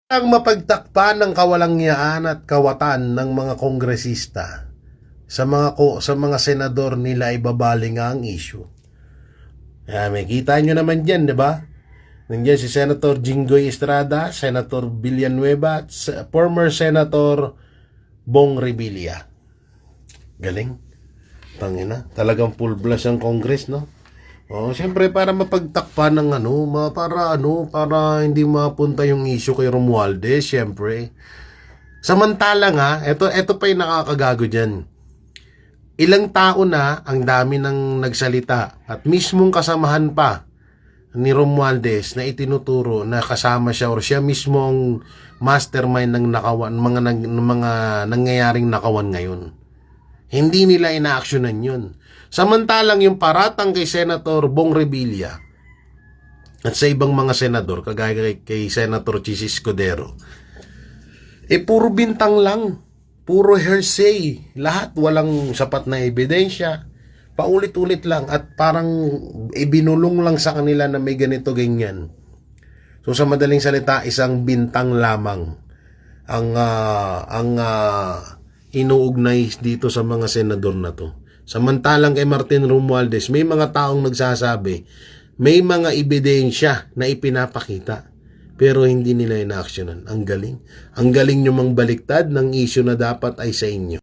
Ang mapagtakpan ng kawalangyaan at kawatan ng mga kongresista sa mga senador nila ay babaling ang issue. May kita nyo naman dyan, di ba? Nandiyan si Senator Jinggoy Estrada, Senator Villanueva, at former Senator Bong Revilla. Galing. Tangina, talagang full blast ang Congress, no? Siyempre para mapagtakpan ng para hindi mapunta yung issue kay Romualdez, siyempre. Samantala nga, ito pa yung nakakagago diyan. Ilang taon na ang dami nang nagsalita at mismong kasamahan pa ni Romualdez na itinuturo na kasama siya or siya mismong mastermind ng mga nangyayaring nakawan ngayon. Hindi nila inaaksyonan yun. Samantalang yung paratang kay Senator Bong Revilla at sa ibang mga senador, kagaya kay Senator Chis Escudero, puro bintang lang, puro hearsay, lahat walang sapat na ebidensya, paulit-ulit lang at parang ibinulong lang sa kanila na may ganito ganyan. So sa madaling salita, isang bintang lamang ang inuugnay dito sa mga senador na to. Samantalang kay Martin Romualdez, may mga taong nagsasabi, may mga ebidensya na ipinapakita, pero hindi nila inaaksyonan. Ang galing. Ang galing nyo mang baliktad ng issue na dapat ay sa inyo.